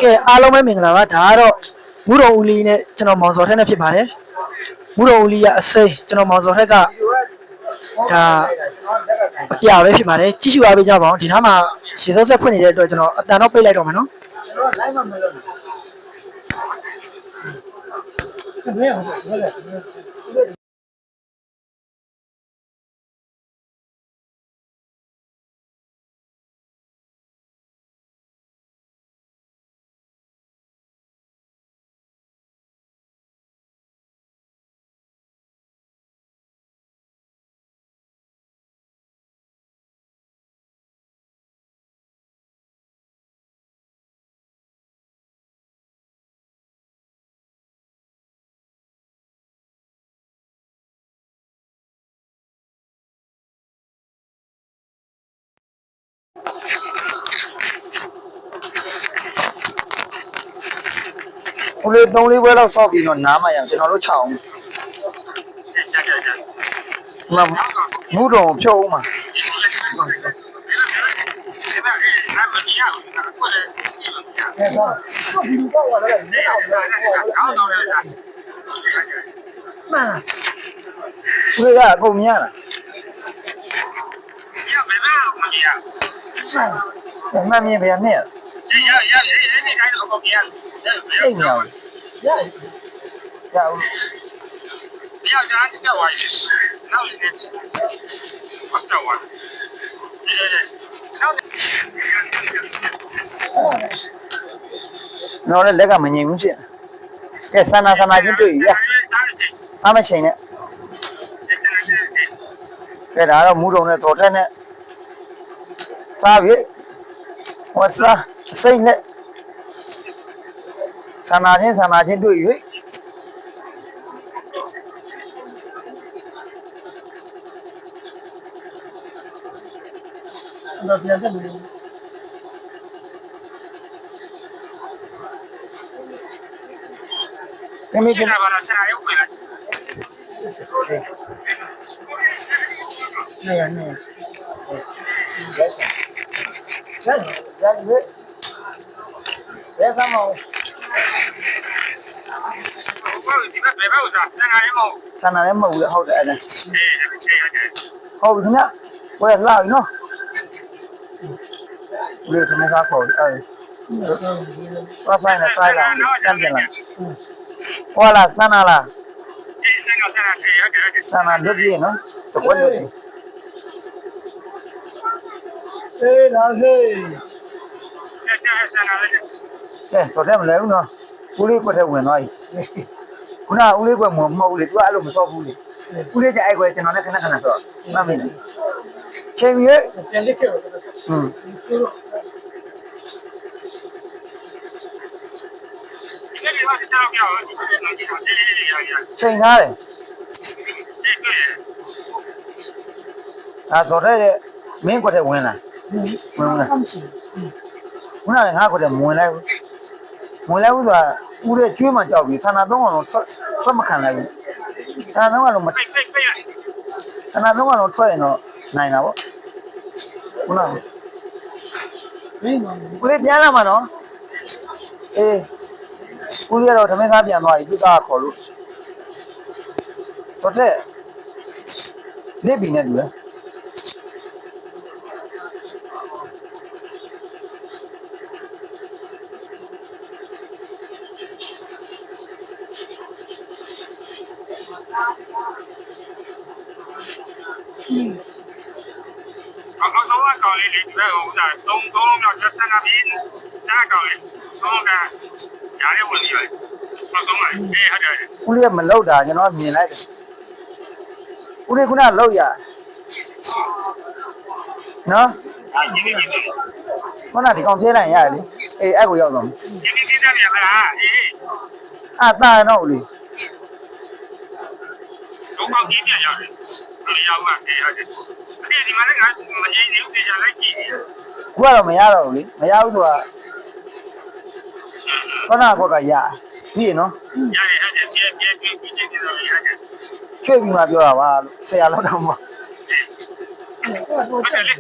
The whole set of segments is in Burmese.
ကဲအားလုံးပဲမင်္ဂလာပါဒါကတော့မူတော်ဦးလေးနဲ့ကျွန်တော်မောင်စော်ထက်နဲ့ဖြစ်ပါတယ်မူတော်ဦးလေးကအစိမ်းကျွန်တော်မောင်စော်ထက်ကဒါအပြာပဲဖြစ်ပါတယ်ကြည့်ရှုအားပေးကြပါအောင်ဒီနားမှာရေစောဆက်ဖွင့်နေတဲ့အတွက်ကျွန်တော်အတန်တော့ပိတ်လိုက်တော့မယ်နော်ဦးလေး3-4ပွဲလောက်ဆောက်ပြီးတော့နားမရအောင်ကျွန်တော်တို့ချအောင်မူတော့ဖြုတ်အောင်ပါဦးလေးကအကုန်မြင်ရလားမမြင်ဗျာနဲ့ရရှိနေတိုင်းတော့ကုန်မြင်ရတယ်အဲ့မြောက်ရဦး不要加这个玩意，那我呢？我这玩，နော်လည်းလက်ကမငြိမ်ဘူးဖြစ်ကဲဆန္ဒချင်းတွေ့ရအားမချိန်နဲ့ကဲဒါတော့မူးတုံနဲ့တော်ထက်နဲ့စားပြီဟောစားစိတ်နဲ့ဆန္ဒချင်းတွေ့၍တော့ပြန်တက်ပြီကဲမိကဘာလို့ဆရာရုပ်ဝင်လာနေဘယ်ကမောဆန္ဒလည်းမဟုတ်ဘူးဟုတ်တယ်အဲ့ဒါဟုတ်ပြီခင်ဗျဝယ်လာပြီနော်ဒီကနေ့ကခေါ်အဲ့ဘာဆိုင်နဲ့ဆိုင်လာတမ်းပြန်လာဟောလာဆန္ဒလားဆန္ဒလွတ်ပြီနော်တကွက်လွတ်ပြီအေးလာစေဆိုတယ်မလဲဦးနော်ဦးလေးကွက်ထဲဝင်သွားပြီခုနဦးလေးကွက်မဟုတ်ဘူးလေသူကအဲ့လိုမစော့ဘူးလေဦးလေးကြအဲ့ကွက်ကျွန်တော်လည်းခဏစော့မှတ်မိတယ်ချိန်ရပြန်လက်ခဲ့ချိန်ထားတယ်ဒါဆိုတော့မင်းကွက်ထဲဝင်လာဝင်လာခုနကငါကွက်ထဲဝင်လိုက်ဘူးဆိုတာဦးရဲ့ကျွေးမှကြောက်ပြီဆန္ဒသုံးအောင်ထွက်မခံလိုက်ဘူးဆန္ဒသုံးအောင်ထွက်ရင်တော့နိုင်တာပေါ့ခုနကဦးလေးပြန်လာမှာနော်အေးဦးလေးကတော့သမင်းသားပြန်သွားပြီသူကခေါ်လို့ဆိုတော့လက်ပြီးနေတူလား我搞的你这个我在东庙这三个边，哪搞的？东个家里问题了，我东了，哎，好的。ဦးလေးကမလောက်တာကျွန်တော်မြင်လိုက်တယ်ဦးလေးခုနလောက်ရနော်ခုနဒီကောင်ပြဲလိုက်ရတယ်လေအေးအဲ့ကိုရောက်သွားမယ်你这边啦，哎，အာတာနော်ဦးလေး东方地面要的，这里要嘛，哎，好的。这你们那个没人留这下来几年？ ခုကတော့မရတော့ဘူးလေမရဘူးဆိုတာခုနကရပြီးနော်呀，好的，别这个好的。ချွေပြီးမှပြောတာပါလို့ဆရာလောက်တော့မ好的嘞。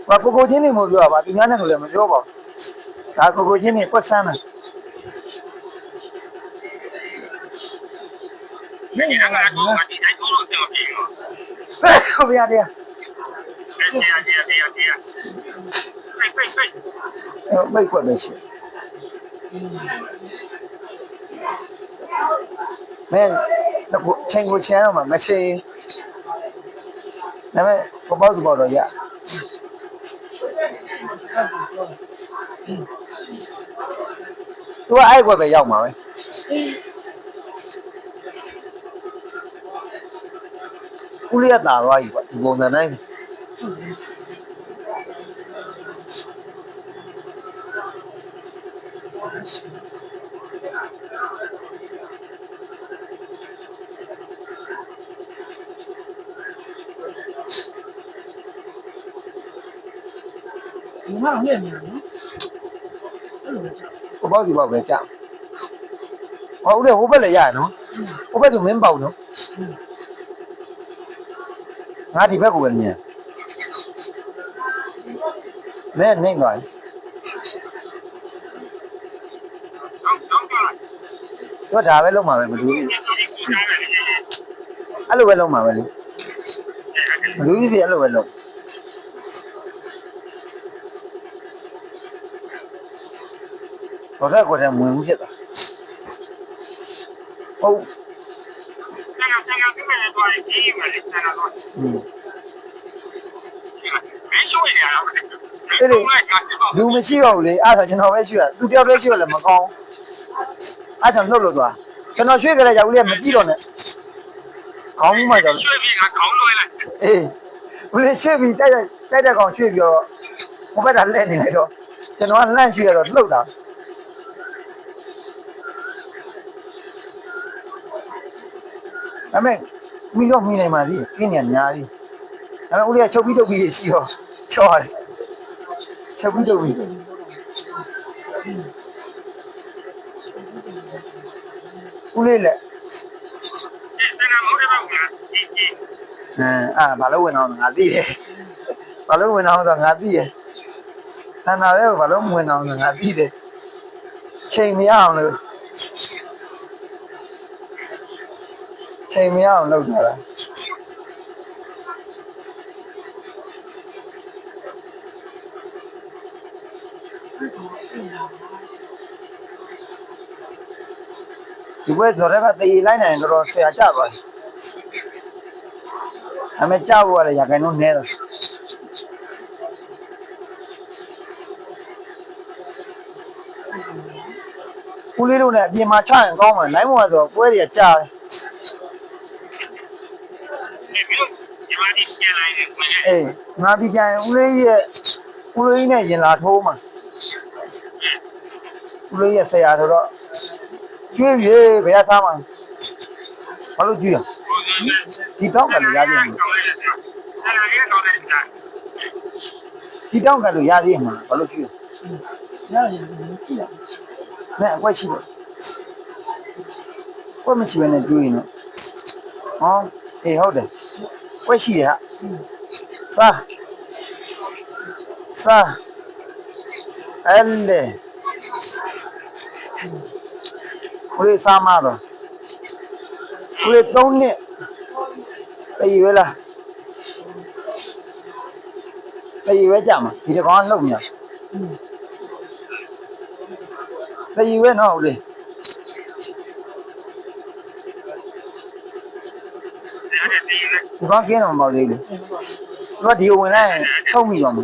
ဘာကိုချင်းနေမို့ပြောတာပါသူများနဲ့ဆိုလည်းမပြောပါဘူး ဒါကိုချင်းနေကွက်ဆန်းတာ 你那个多，你才多了这么平哦。 ဟုတ်ပြရတယ် 对呀对呀。对。 မိတ်ကွက်ပဲရှိမင်းတော့ချိန်ကိုချမ်းတော့မှမချိန်ဒါပေမဲ့ပေါ့ပေါ့တော့ရသူကအဲ့ကွက်ပဲရောက်မှာပဲဦးလေးကတာသွားပြီပေါ့ဒီပုံစံတိုင်း ဒီမှာတော့ညံ့နေတယ်နော် ပေါ့ပေါ့စီပေါ့ပဲကြာဟောဦးလေးဟိုဘက်လည်းရရနော်ဟိုဘက်ဆိုမင်းပေါ့နော်ငါဒီဘက်ကိုပဲမြင်မဲနေသွား တော့ဒါပဲလုံးမှာပဲမလို့အဲ့လိုပဲလုံးမှာပဲလေမလို့ပြအဲ့လိုပဲလုံးတော့တဲ့ကိုယ်တည်းမဝင်ဘူးဖြစ်တာဟုတ် လူမရှိပါဘူးလေအဲ့ဒါကျွန်တော်ပဲရှိရသူတယောက်တည်းရှိရလည်းမကောင်းအဲ့ကြောင့်လှုပ်လို့သွားကျွန်တော်ရွှေ့ကြတဲ့ကြောက်လေးကမကြည့်တော့နဲ့ခေါင်းမှကြောက် ရွှေ့ပြီးငါခေါင်းလွှဲလိုက် အေးဘယ်ရွှေ့ပြီးတိုက်တဲ့ကောင်ရွှေ့ပြီးတော့ဟိုဘက်တာလက်နေလိုက်တော့ကျွန်တော်ကလန့်ရွှေ့ရတော့လှုပ်တာဒါမဲ့မိတော့မိနိုင်ပါသေးကင်းနေများသေးဒါမဲ့ဦးလေးကချုပ်ပြီးတုပ်ပြီးရှိတော့ချောရတယ်ချုပ်ပြီးတုပ်ပြီးဦးလေးလက် ဘာလို့ဝင်အောင်ငါသိတယ်ဘာလို့ဝင်အောင်ဆိုငါသိတယ်ဆန္ဒပဲဘာလို့ဝင်အောင်ဆိုငါသိတယ်ချိန်မရအောင်လို့ချိန်မရအောင်လုပ်ကြတာဒီဘက်ဇော်ရကတေးလိုက်နိုင်တော့ဆရာကြပါအမေကြောက်ရတယ်ရခိုင်လုံးနဲတယ်ဦးလေးတို့လည်းအပြင်မှာချရင်ကောင်းမှာနိုင်မှာဆိုပွဲတွေကကြားတယ်အေးငါဒီကြရင်ဦးလေးနဲ့ရင်လာထိုးမှာဦးလေးရဲ့ဆရာဆိုတော့ကျွေးပြေဘယ်ရသားမှာဘာလို့ကျွေးရဒီတော့ကလည်းရသေးတယ်ဒီတောင်းကလို့ရသေးမှာဘာလို့ကြည့်ရရတယ်ကြည့်ရ လဲအကွက်ရှိတယ်ကွက်မရှိဘဲနဲ့တွေးရင်တော့ဟောအေးဟုတ်တယ်ကွက်ရှိတယ်ဟာစားအဲ့လေကိုယ်စားမတော့ကိုယ်3နှစ်တည်ရွယ်လားတည်ရွယ်ကြမှာဒီတကောင်လှုပ်နေတည်ရွယ်နော်ဦးလေးဒီကောင်ကင်းတော့မပေါ့သေးဘူးသူကဒီဝင်လိုက်ထုတ်မိသွားမှာ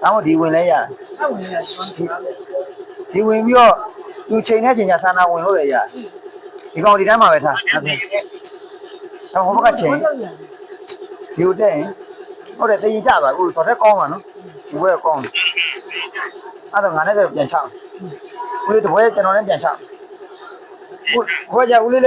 ဒါမှမဟုတ်ဒီဝင်လဲရတယ် အဲ့ဝင်ရကျွမ်းချင်တယ် ဒီဝင်ပြီးတော့သူချိန်နဲ့ချိန်ညာဆန္ဒဝင်လို့လည်းရတယ်ဒီကောင်ဒီတိုင်းမှာပဲထားဟုတ်ကဲ့တော့ဟိုဘက်ကချိန်ဒီကိုတက်ရင်ဟုတ်တယ်တည်ကြသွားဦးဆိုတော့ကောင်းပါနော်ဒီဘက်ကကောင်းတယ်အဲ့တော့ငါနဲ့ပြန်ချောင်းဦးလေးတပွဲကျွန်တော်နဲ့ပြန်ချောင်းဦးခေါ်ကြဦးလေးလည်း